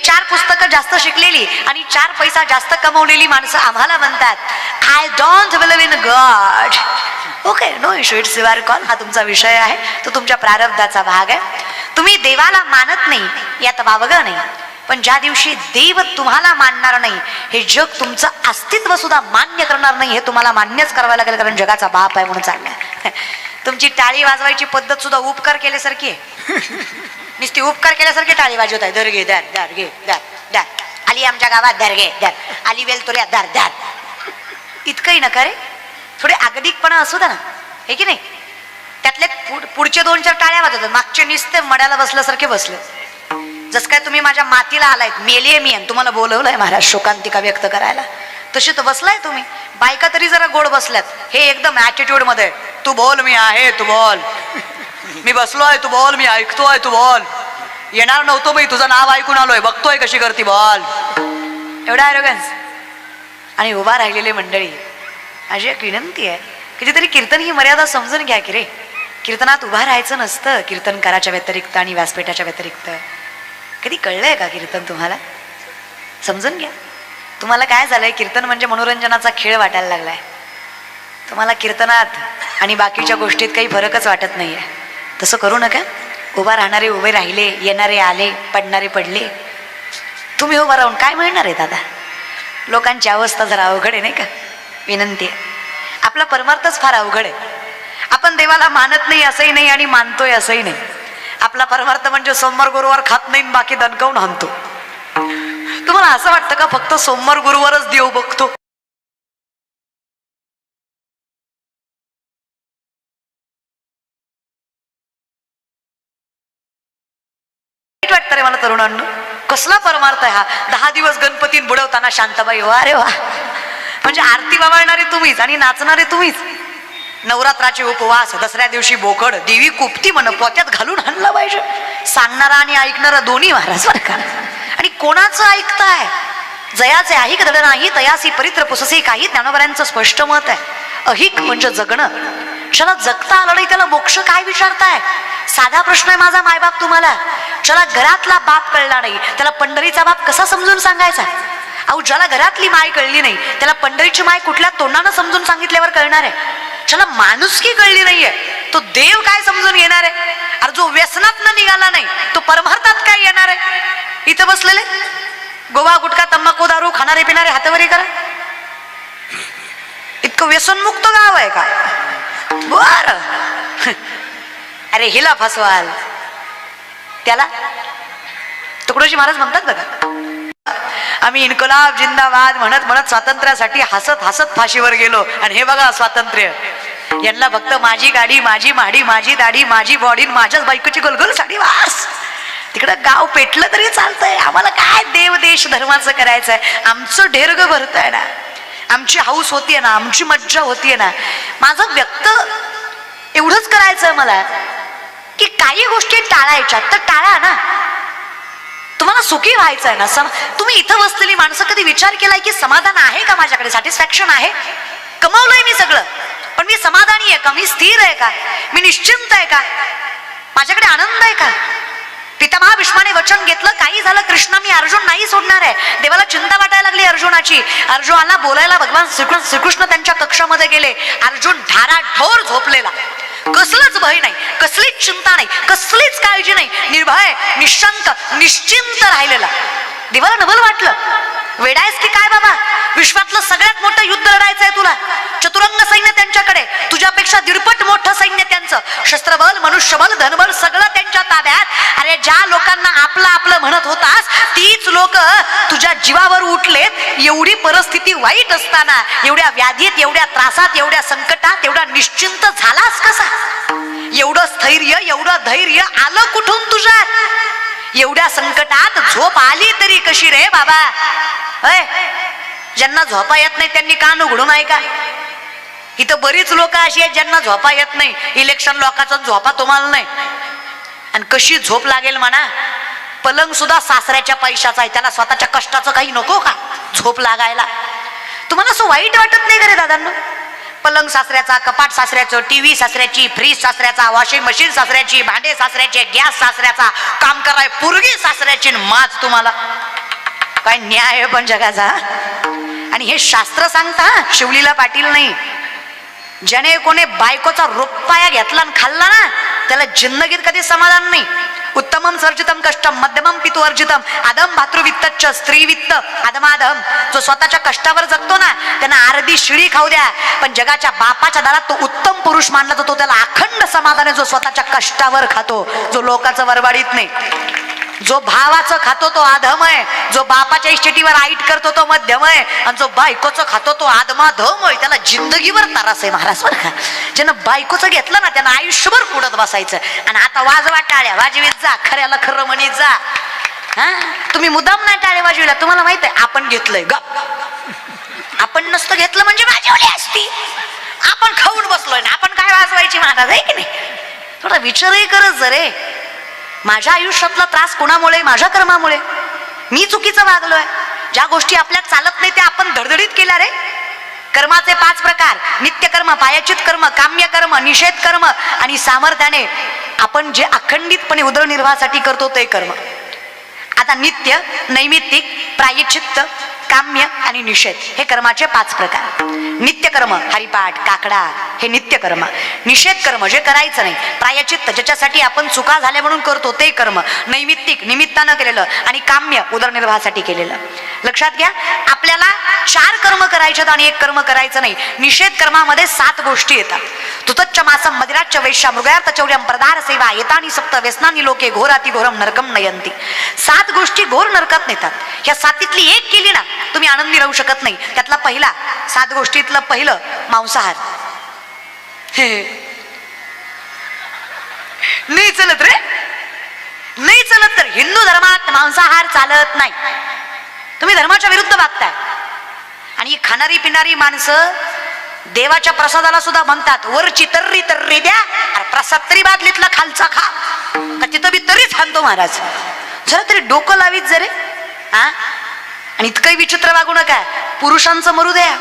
4 पुस्तकं जास्त शिकलेली आणि 4 पैसा जास्त कमवलेली माणसं आम्हाला म्हणतात I don't believe in God. Okay, no issue, it's your call. हा तुमचा विषय आहे, तो तुमच्या प्रारब्धाचा भाग आहे. तुम्ही देवाला मानत नाही यात वावगं नाही, पण ज्या दिवशी देव तुम्हाला मानणार नाही, हे जग तुमचं अस्तित्व सुद्धा मान्य करणार नाही, हे तुम्हाला मान्यच करावं लागेल, कारण जगाचा बाप आहे म्हणून चाललाय. तुमची टाळी वाजवायची पद्धत सुद्धा उपकार केल्यासारखी आहे. नुसती उपकार केल्यासारखी टाळी वाजवत आहे. दर घे दर, दर घे दर, दर आली आमच्या गावात, दर घे दर आली, वेलतोऱ्या दर दर. इतकंही नका रे, थोडे आगदिकपणा असू द्या ना, हे की नाही. त्यातले पुढचे 2-4 टाळ्या वाजवतात, मागचे नुसते मड्याला बसल्यासारखे बसले. जस काय तुम्ही माझ्या मातीला आलायत, मेलीये मी आणि तुम्हाला बोलवलंय महाराज शोकांतिका व्यक्त करायला, तशी तर बसलाय तुम्ही. बायका तरी जरा गोड बसल्यात, हे एकदम ऍटिट्यूड मध्ये, तू बोल मी आहे, तू बोल, मी बसलोय, तू बोल, मी ऐकतोय, तू बोल. येणार नव्हतो मी, तुझं नाव ऐकून आलोय, बघतोय कशी करती, बोल. एवढा ॲरोगन्स. आणि उभा राहिलेली मंडळी, माझी एक विनंती आहे, कितीतरी कीर्तन ही मर्यादा समजून घ्या की रे. कीर्तनात उभा राहायचं नसतं, कीर्तनकाराच्या व्यतिरिक्त आणि व्यासपीठाच्या व्यतिरिक्त. कधी कळलंय का कीर्तन तुम्हाला? समजून घ्या. तुम्हाला काय झालंय, कीर्तन म्हणजे मनोरंजनाचा खेळ वाटायला लागलाय. तुम्हाला कीर्तनात आणि बाकीच्या गोष्टीत काही फरकच वाटत नाहीये. तसं करू नका. उभा राहणारे उभे राहिले, येणारे आले, पडणारे पडले. तुम्ही उभा राहून काय मिळणार आहे दादा? लोकांची अवस्था जरा अवघड आहे नाही का? विनंती आहे, आपला परमार्थच फार अवघड आहे. आपण देवाला मानत नाही असंही नाही आणि मानतोय असंही नाही. आपला परमार्थ म्हणजे सोमवार गुरुवार खात नाही, बाकी दणकवून आणतो. तुम्हाला असं वाटतं का फक्त सोमवार गुरुवारच देव बघतो? वाटतं रे मला तरुणांनो, कसला परमार्थ आहे हा? 10 दिवस गणपतीत बुडवताना शांताबाई, वा रे वा. म्हणजे आरती वावळणारे तुम्हीच आणि नाचणारे तुम्हीच. नवरात्राचे उपवास, दसऱ्या दिवशी बोकड, देवी कुपती म्हण पोत्यात घालून आणला पाहिजे. सांगणारा आणि ऐकणारा दोन्ही महाराज बरं का. आणि कोणाचं ऐकताय? जयाचे ऐक धड नाही, तयासी परित्र पुससी काही. ज्ञानोबरांचं स्पष्ट मत आहे, अहिक म्हणजे जगणं. चला जगता आलं नाही त्याला मोक्ष काय विचारताय? साधा प्रश्न आहे माझा मायबाप तुम्हाला. चला घरातला बाप कळला नाही, त्याला पंढरीचा बाप कसा समजून सांगायचा? अहो ज्याला घरातली माय कळली नाही, त्याला पंढरीची माय कुठल्या तोंडानं समजून सांगितल्यावर कळणार आहे? चला माणुसकी कळली नाहीये, तो देव काय समजून घेणार आहे? अरे जो व्यसनात न निघाला नाही, तो परमार्थात काय येणार आहे? इथं बसलेले गोवा गुटखा तंबाखू दारू खाणारे पिणारे हातवरी करा. इतकं व्यसनमुक्त गाव आहे का? बर. अरे हिला फसवाल त्याला. तुकडोजी महाराज म्हणतात बघा, आम्ही इन्कलाब जिंदाबाद म्हणत म्हणत स्वातंत्र्यासाठी हसत हसत फाशीवर गेलो, आणि हे बघा स्वातंत्र्य. यांना फक्त माझी गाडी, माझी माडी, माझी दाढी, माझी बॉडी, माझ्याच बायकोची गोलगोल साडी, वास. तिकडं गाव पेटलं तरी चालतंय, आम्हाला काय देव देश धर्माचं करायचंय? आमचं ढेरग भरतंय ना, आमची हाऊस होतीये ना, आमची मज्जा होतीये ना. माझं व्यक्त एवढंच करायचंय मला की काही गोष्टी टाळायच्या तर टाळा ना. तुम्हाला सुखी व्हायचं आहे ना. तुम्ही इथं बसलेली माणसं कधी विचार केलाय की समाधान आहे का माझ्याकडे? सॅटिस्फॅक्शन आहे? कमावलंय मी सगळं, पण मी समाधानी आहे का? मी स्थिर आहे का? मी निश्चिंत आहे का? माझ्याकडे आनंद आहे का? पितामहा भीष्माने वचन घेतलं, काही झालं कृष्णा मी अर्जुन नाही सोडणार आहे. देवाला चिंता वाटायला लागली अर्जुनाची. अर्जुनाला बोलायला भगवान श्रीकृष्ण त्यांच्या कक्षामध्ये गेले. अर्जुन ढाराढोर झोपलेला, कसलंच भय नाही, कसलीच चिंता नाही, कसलीच काळजी नाही, निर्भय निशंक निश्चिंत राहिलेला. देवाला नवल वाटलं, वेडायस की काय बाबा? विश्वातलं सगळ्यात मोठं युद्ध लढायचंय तुला. चतुरंग सैन्य त्यांच्याकडे, तुझ्यापेक्षा 1.5 मोठं सैन्य त्यांचं. शस्त्रबल, मनुष्यबल, धनबल सगळं त्यांच्या ताब्यात. अरे ज्या लोकांना आपलं आपलं म्हणत होतास, तीच लोक तुझ्या जीवावर उठलेत. एवढी परिस्थिती वाईट असताना, एवढ्या व्याधीत, एवढ्या त्रासात, एवढ्या संकटात, एवढा निश्चिंत झालास कसा? एवढं स्थैर्य, एवढं धैर्य आलं कुठून तुझ्यात? एवढ्या संकटात झोप आली तरी कशी रे बाबा? ज्यांना झोपा येत नाही त्यांनी कान उघडून ऐका. इथं बरीच लोक अशी आहेत ज्यांना झोपा येत नाही. इलेक्शन लोकांचा झोपा तुम्हाला नाही. आणि कशी झोप लागेल म्हणा? पलंग सुद्धा सासऱ्याच्या पैशाचा आहे, त्याला स्वतःच्या कष्टाचं काही नको का झोप लागायला? तुम्हाला असं वाईट वाटत नाही का रे दादांनो? पलंग सासऱ्याचा, कपाट सासऱ्याचं, टीव्ही सासऱ्याची, फ्रीज सासऱ्याचा, वॉशिंग मशीन सासऱ्याची, भांडे सासऱ्याचे, गॅस सासऱ्याचा, काम कराय पोरगी सासऱ्याची, माज तुम्हाला काय न्याय आहे पण जगाचा. आणि हे शास्त्र सांगता, शिवलीला पाटील नाही. ज्याने कोणी बायकोचा रुपया घेतला आणि खाल्ला ना, त्याला जिंदगीत कधी समाधान नाही. उत्तमम सर्जितम कष्टम मध्यमम पितु अर्जितम अधम भातृवित्तच्च स्त्रीवित्त अधमाधम. जो स्वतःच्या कष्टावर जगतो ना, त्यांना अर्धी शिळी खाऊ द्या, पण जगाच्या बापाच्या दारात तो उत्तम पुरुष मानला जातो. त्याला अखंड समाधान आहे जो स्वतःच्या कष्टावर खातो, जो लोकांचं वरवाडीत नाही. जो भावाचं खातो तो अधम आहे, जो बापाच्या इस्टेटीवर आईट करतो तो मध्यम आहे, आणि जो बायकोचं खातो तो आदमाधम आहे. त्याला जिंदगीवर त्रास आहे महाराज बरं का. ज्यानं बायकोचं घेतलं ना, त्यानं आयुष्यभर कुडत बसायचं. आणि आता वाजवा टाळ्या, वाजवीत जा, खऱ्याला खरं म्हणीत जा. हा, तुम्ही मुद्दाम नाही टाळ्या वाजविला, तुम्हाला माहित आहे आपण घेतलंय. गप, आपण नसतं घेतलं म्हणजे वाजवली असती. आपण खाऊन बसलोय ना, आपण काय वाजवायची महाराज, आहे की नाही? थोडा विचारही करत जरे. माझ्या आयुष्यातला त्रास कोणामुळे? माझ्या कर्मामुळे. मी चुकीचं वागलोय. ज्या गोष्टी आपल्यात चालत नाही त्या आपण धडधडीत केल्या रे. कर्माचे 5 प्रकार: नित्य कर्म, पायाचित कर्म, काम्य कर्म, निषेध कर्म आणि सामर्थ्याने आपण जे अखंडितपणे उदरनिर्वाहासाठी करतो ते कर्म. आता नित्य, नैमित्तिक, प्रायश्चित्त, काम्य आणि निषेध हे कर्माचे 5 प्रकार. नित्य कर्म हरिपाठ, काकडा हे नित्य कर्म. निषेध कर्म जे करायचं नाही. प्रायश्चित्त ज्याच्यासाठी आपण चुका झाल्या म्हणून करतो ते कर्म. नैमित्तिक निमित्तानं केलेलं. आणि काम्य उदरनिर्वाहासाठी केलेलं. लक्षात घ्या, आपल्याला 4 कर्म करायचे आणि 1 कर्म करायचं नाही. निषेध कर्मामध्ये 7 गोष्टी येतात. तुतच्च मासम मदिराच्च वैश्या मृगार्थ चौर्यम प्रदार सेवा येतानी सप्त व्यसनानी लोके घोराती घोरम नरकम नयंती. 7 गोष्टी घोर नरकात नेतात. ह्या 7तली 1 केली ना, तुम्ही आनंदी राहू शकत नाही. त्यातला पहिला, 7 गोष्टीतलं पहिलं मांसाहार. नाही चलत रे, नाही चलत. तर हिंदू धर्मात मांसाहार चालत नाही. तुम्ही धर्माच्या विरुद्ध वागताय. आणि खाणारी पिणारी माणसं देवाच्या प्रसादाला सुद्धा म्हणतात वरची तर्री तर्री द्या, अरे प्रसाद तरी बादलीतला खालचा खा. का तिथं बी तरीच आणतो महाराज. जरा तरी डोकं लावीत जरे. हा, आणि इतकंही विचित्र वागू नका. पुरुषांचं मरू द्या,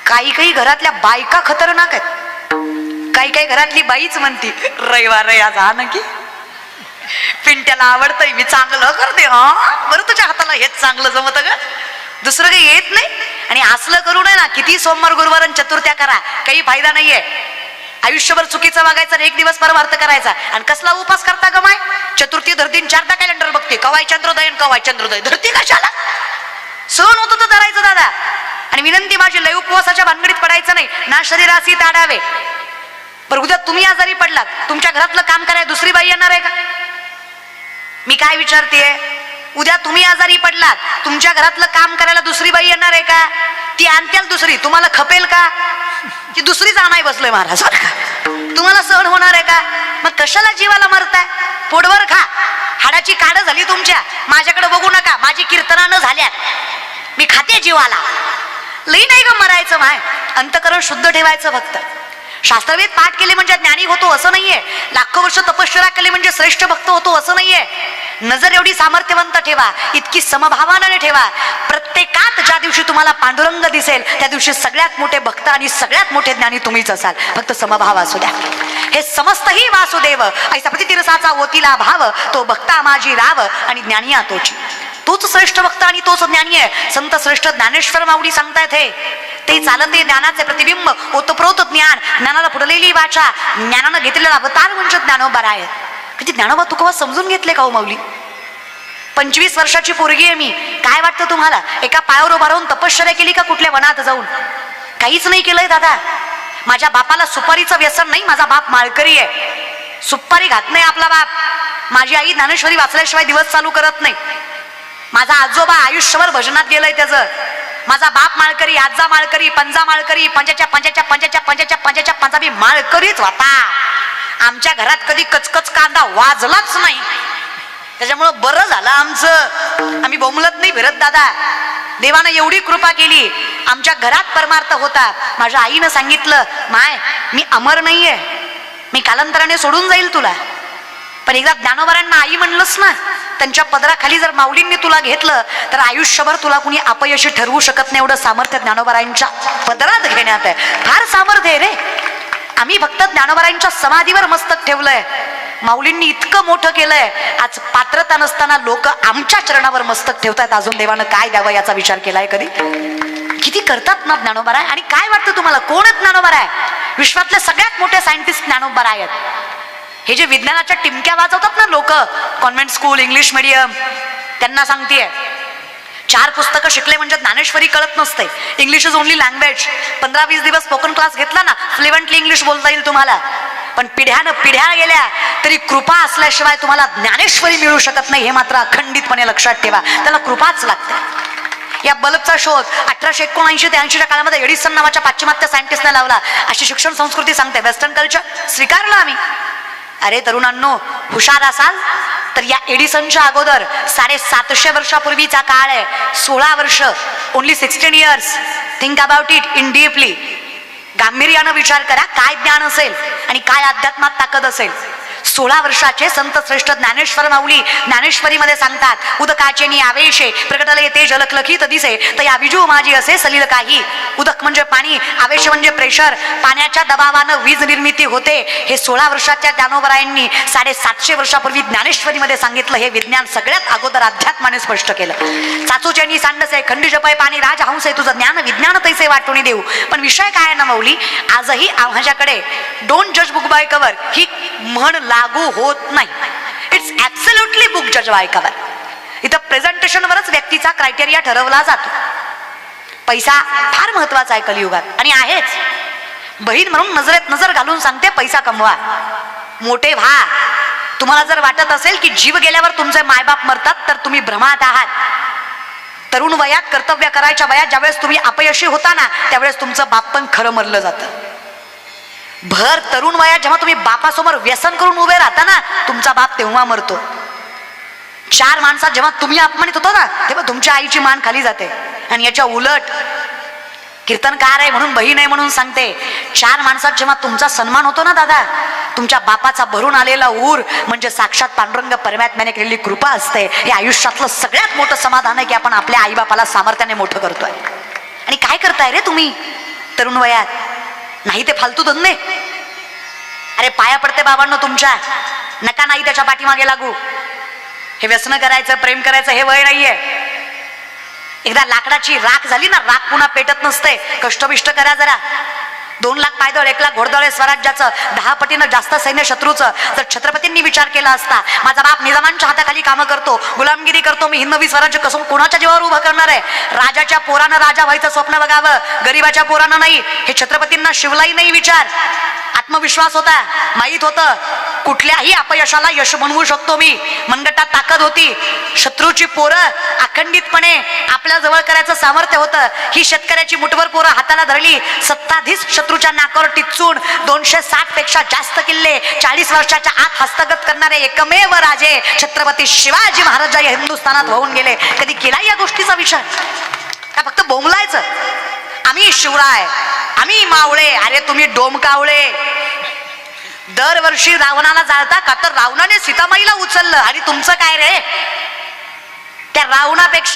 काही काही घरातल्या बायका खतरनाक आहेत. काही काही घरातली बाईच म्हणती रविवार आज हा नक्की पिंट्याला आवडतंय, मी चांगलं करते. हा बरं, तुझ्या हाताला हेच चांगलं जमत ग, दुसरं काही येत नाही. आणि असलं करू नये ना, किती सोमवार गुरुवार आणि चतुर्थ्या करा, काही फायदा नाहीये. आयुष्यभर चुकीचं वागायचं आणि 1 दिवस परमार्थ करायचा. आणि कसला उपास करता ग माय? चतुर्थी धरतीन 4दा कॅलेंडर बघते, कवाय चंद्रोदय कवाय चंद्रोदय धरती. कशाला सहन होतं तर धरायचं दादा. आणि विनंती माझी, लय उपवासाच्या भानगडीत पडायचं नाही ना. शरीरासी ताडावे. बरं, उद्या तुम्ही आजारी पडलात, तुमच्या घरातलं काम करायला दुसरी बाई येणार आहे का? मी काय विचारतेय, उद्या तुम्ही आजारी पडलात, तुमच्या घरातलं काम करायला दुसरी बाई येणार आहे का? ती आणतेल दुसरी, तुम्हाला खपेल का? ती दुसरीच आणाय बसलोय महाराज. तुम्हाला सहन होणार आहे का? मग कशाला जीवाला मरताय? पोटभर खा. हाडाची काढ झाली तुमच्या, माझ्याकडे बघू नका. माझी कीर्तनानं झाल्यात, मी खाते जीवाला. लई नाही ग मरायचं माय. अंतकरण शुद्ध ठेवायचं फक्त. शास्त्रवेद पाठ केले म्हणजे ज्ञानी होतो असं नाहीये. लाखो वर्ष तपश्चर्या केली म्हणजे श्रेष्ठ भक्त होतो असं नाहीये. नजर एवढी सामर्थ्यवंत ठेवा, इतकी समभावाने ठेवा. प्रत्येकात ज्या दिवशी तुम्हाला पांडुरंग दिसेल त्या दिवशी सगळ्यात मोठे भक्त आणि सगळ्यात मोठे ज्ञानी तुम्हीच असाल. फक्त समभाव असू द्या. हे समस्तही वासुदेव ऐसा प्रतितीरसाचा ओतीला भाव, तो भक्ता माझी राव आणि ज्ञानी तोची. तोच श्रेष्ठ भक्त आणि तोच ज्ञानी आहे. संत श्रेष्ठ ज्ञानेश्वर माऊली सांगतायत हे ते चालते ज्ञानाचे प्रतिबिंब, ओतप्रोत ज्ञान, ज्ञानाला फुटलेली वाचा, ज्ञानानं घेतलेला अवतार म्हणजे ज्ञानोबा आहे. किती ज्ञानोबा तुकोबा समजून घेतले का हो माऊली? 25 वर्षाची पोरगी आहे मी. काय वाटतं तुम्हाला? एका पायावर उभा राहून तपश्चर्या केली का कुठल्या वनात जाऊन? काहीच नाही केलंय दादा. माझ्या बापाला सुपारीचं व्यसन नाही. माझा बाप माळकरी आहे. सुपारी घात नाही आपला बाप. माझी आई ज्ञानेश्वरी वाचल्याशिवाय दिवस चालू करत नाही. माझा आजोबा आयुष्यभर भजनात गेलंय त्याचं. माझा बाप माळकरी, आजा माळकरी, पंजा माळकरी, पंजाच्या पंजाच्या पंजाच्या पंजाच्या पंजाच्या पंजाबी माळकरीच होता. आमच्या घरात कधी कचकच कांदा वाजलाच नाही. त्याच्यामुळं बरं झालं आमचं. आम्ही बोंबलत नाही फिरत दादा. देवानं एवढी कृपा केली, आमच्या घरात परमार्थ होता. माझ्या आईनं सांगितलं, माय मी अमर नाहीये, मी कालांतराने सोडून जाईल तुला. पण एकदा ज्ञानोबारांना आई म्हणलंस ना, त्यांच्या पदराखाली जर माऊलींनी तुला घेतलं तर आयुष्यभर तुला कुणी अपयशी ठरवू शकत नाही. एवढं सामर्थ्य ज्ञानोबारांच्या पदरात घेण्यात आहे. फार सामर्थ्य आहे रे. आम्ही फक्त ज्ञानोबारांच्या समाधीवर मस्तक ठेवलंय. माऊलींनी इतकं मोठं केलंय, आज पात्रता नसताना लोक आमच्या चरणावर मस्तक ठेवतायत. अजून देवानं काय द्यावं याचा विचार केलाय कधी? किती करतात ना ज्ञानोबा. आणि काय वाटतं तुम्हाला, कोण आहेत ज्ञानोबा? विश्वातले सगळ्यात मोठे सायंटिस्ट ज्ञानोबा आहेत. हे जे विज्ञानाच्या टिमक्या वाजवतात ना लोक, कॉन्व्हेंट स्कूल, इंग्लिश मीडियम, त्यांना सांगतेय 4 पुस्तकं शिकले म्हणजे ज्ञानेश्वरी कळत नसते. English is only language. 15-20 दिवस स्पोकन क्लास घेतला ना, फ्लुएंटली इंग्लिश बोलता येईल तुम्हाला. पण पिढ्या गेल्या तरी कृपा असल्याशिवाय तुम्हाला ज्ञानेश्वरी मिळू शकत नाही, हे मात्र अखंडितपणे लक्षात ठेवा. त्याला कृपाच लागते. या बल्बचा शोध 1879 ते 80च्या काळामध्ये एडिसन नावाच्या पाश्चिमात्य सायंटिस्टने लावला, अशी शिक्षण संस्कृती सांगते. वेस्टर्न कल्चर स्वीकारलं आम्ही. अरे तरुणांनो, हुशार असाल तर या एडिसनच्या अगोदर 750 वर्षापूर्वीचा काळ आहे. 16 वर्ष, only 16 years. Think about it in deeply. गांभीर्यानं विचार करा, काय ज्ञान असेल आणि काय अध्यात्मात ताकद असेल. 16 वर्षाचे संत श्रेष्ठ ज्ञानेश्वर माऊली ज्ञानेश्वरीमध्ये सांगतात, उदकाचे नि आवेशे प्रकटले येते जलकलखित दिसे तया विजू माझी असे सलील काही. उदक म्हणजे पाणी, आवेश म्हणजे प्रेशर, पाण्याच्या दबावानं वीज निर्मिती होते. हे 16 वर्षाच्या ज्ञानोबरायांनी 750 वर्षापूर्वी ज्ञानेश्वरीमध्ये सांगितलं. हे विज्ञान सगळ्यात अगोदर अध्यात्माने स्पष्ट केलं. चाचूचेनी सांडसे खंडी जपय पाणी राजहंस तुझं ज्ञान विज्ञान तैसे वाटून देऊ. पण विषय काय आहे ना माऊली, आजही माझ्याकडे डोंट जज बुक बाय कव्हर ही म्हण लागू होत नाही. इट्स ऍब्सोल्युटली बुक जज बाय कव्हर. इथं प्रेझेंटेशनवरच व्यक्तीचा क्रायटेरिया ठरवला जातो. पैसा फार महत्वाचा आहे कलियुगात आणि आहेच. बहीण म्हणून नजरेत नजर घालून सांगते, पैसा कमवा, मोठे व्हा. तुम्हाला जर वाटत असेल की जीव गेल्यावर तुमचे मायबाप मरतात तर तुम्ही भ्रमात आहात. तरुण वयात कर्तव्य करायच्या वयात ज्यावेळेस तुम्ही अपयशी होता ना, त्यावेळेस तुमचं बाप पण खरं मरलं जातं. भर तरुण वयात जेव्हा तुम्ही बापासमोर व्यसन करून उभे राहता ना, तुमचा बाप तेव्हा मरतो. 4 माणसात जेव्हा तुम्ही अपमानित होतो ना, तेव्हा तुमच्या आईची मान खाली जाते. आणि याच्या उलट कीर्तनकार आहे म्हणून बहीण आहे म्हणून सांगते, 4 माणसात जेव्हा तुमचा सन्मान होतो ना दादा, तुमच्या बापाचा भरून आलेला ऊर म्हणजे साक्षात पांडुरंग परमात्म्याने केलेली कृपा असते. हे आयुष्यातलं सगळ्यात मोठं समाधान आहे की आपण आपल्या आईबापाला सामर्थ्याने मोठं करतोय. आणि काय करताय रे तुम्ही तरुण वयात? नाही ते फालतू धंदे. अरे पाया पडते बाबांनो तुमच्या, नका नाही त्याच्या पाठीमागे लागू. हे व्यसन करायचं, प्रेम करायचं हे वय नाहीये. एकदा लाकडाची राख झाली ना, राख पुन्हा पेटत नसते. कष्टबिष्ट करा जरा. 2 लाख पायदळ, 1 लाख घोडदळ स्वराज्याचं, 10 पटीनं जास्त सैन्य शत्रूचं. जर छत्रपतींनी विचार केला असता, माझा बाप निजामांच्या हाताखाली कामं करतो, गुलामगिरी करतो, मी हिंदवी स्वराज्य कसं कोणाच्या जीवावर उभं करणार आहे? राजाच्या पोरानं राजा व्हायचं स्वप्न बघावं, गरीबाच्या पोरानं नाही. हे छत्रपतींना शिवलाही नाही विचार. आत्मविश्वास होता, माहीत होतं कुठल्याही अपयशाला यश बनवू शकतो मी. मनगटात ताकद होती. शत्रूची पोरं अखंडितपणे आपल्या जवळ करायचं सामर्थ्य होतं. ही शेतकऱ्याची मुठभर पोरं हाताला धरली, सत्ताधीश शत्रूच्या नाकावर टिचून 260 पेक्षा जास्त किल्ले 40 वर्षाच्या आत हस्तगत करणारे एकमेव राजे छत्रपती शिवाजी महाराज या हिंदुस्थानात होऊन गेले. कधी केला या गोष्टीचा विचार? का फक्त बोंबलायचं आम्ही शिवराय, आम्ही मावळे? अरे तुम्ही डोमकावळे. दरवर्षी रावणाला जाळता का तर रावणाने सीतामाईला उचललं. आणि तुमचं काय रे? त्या रावणापेक्षा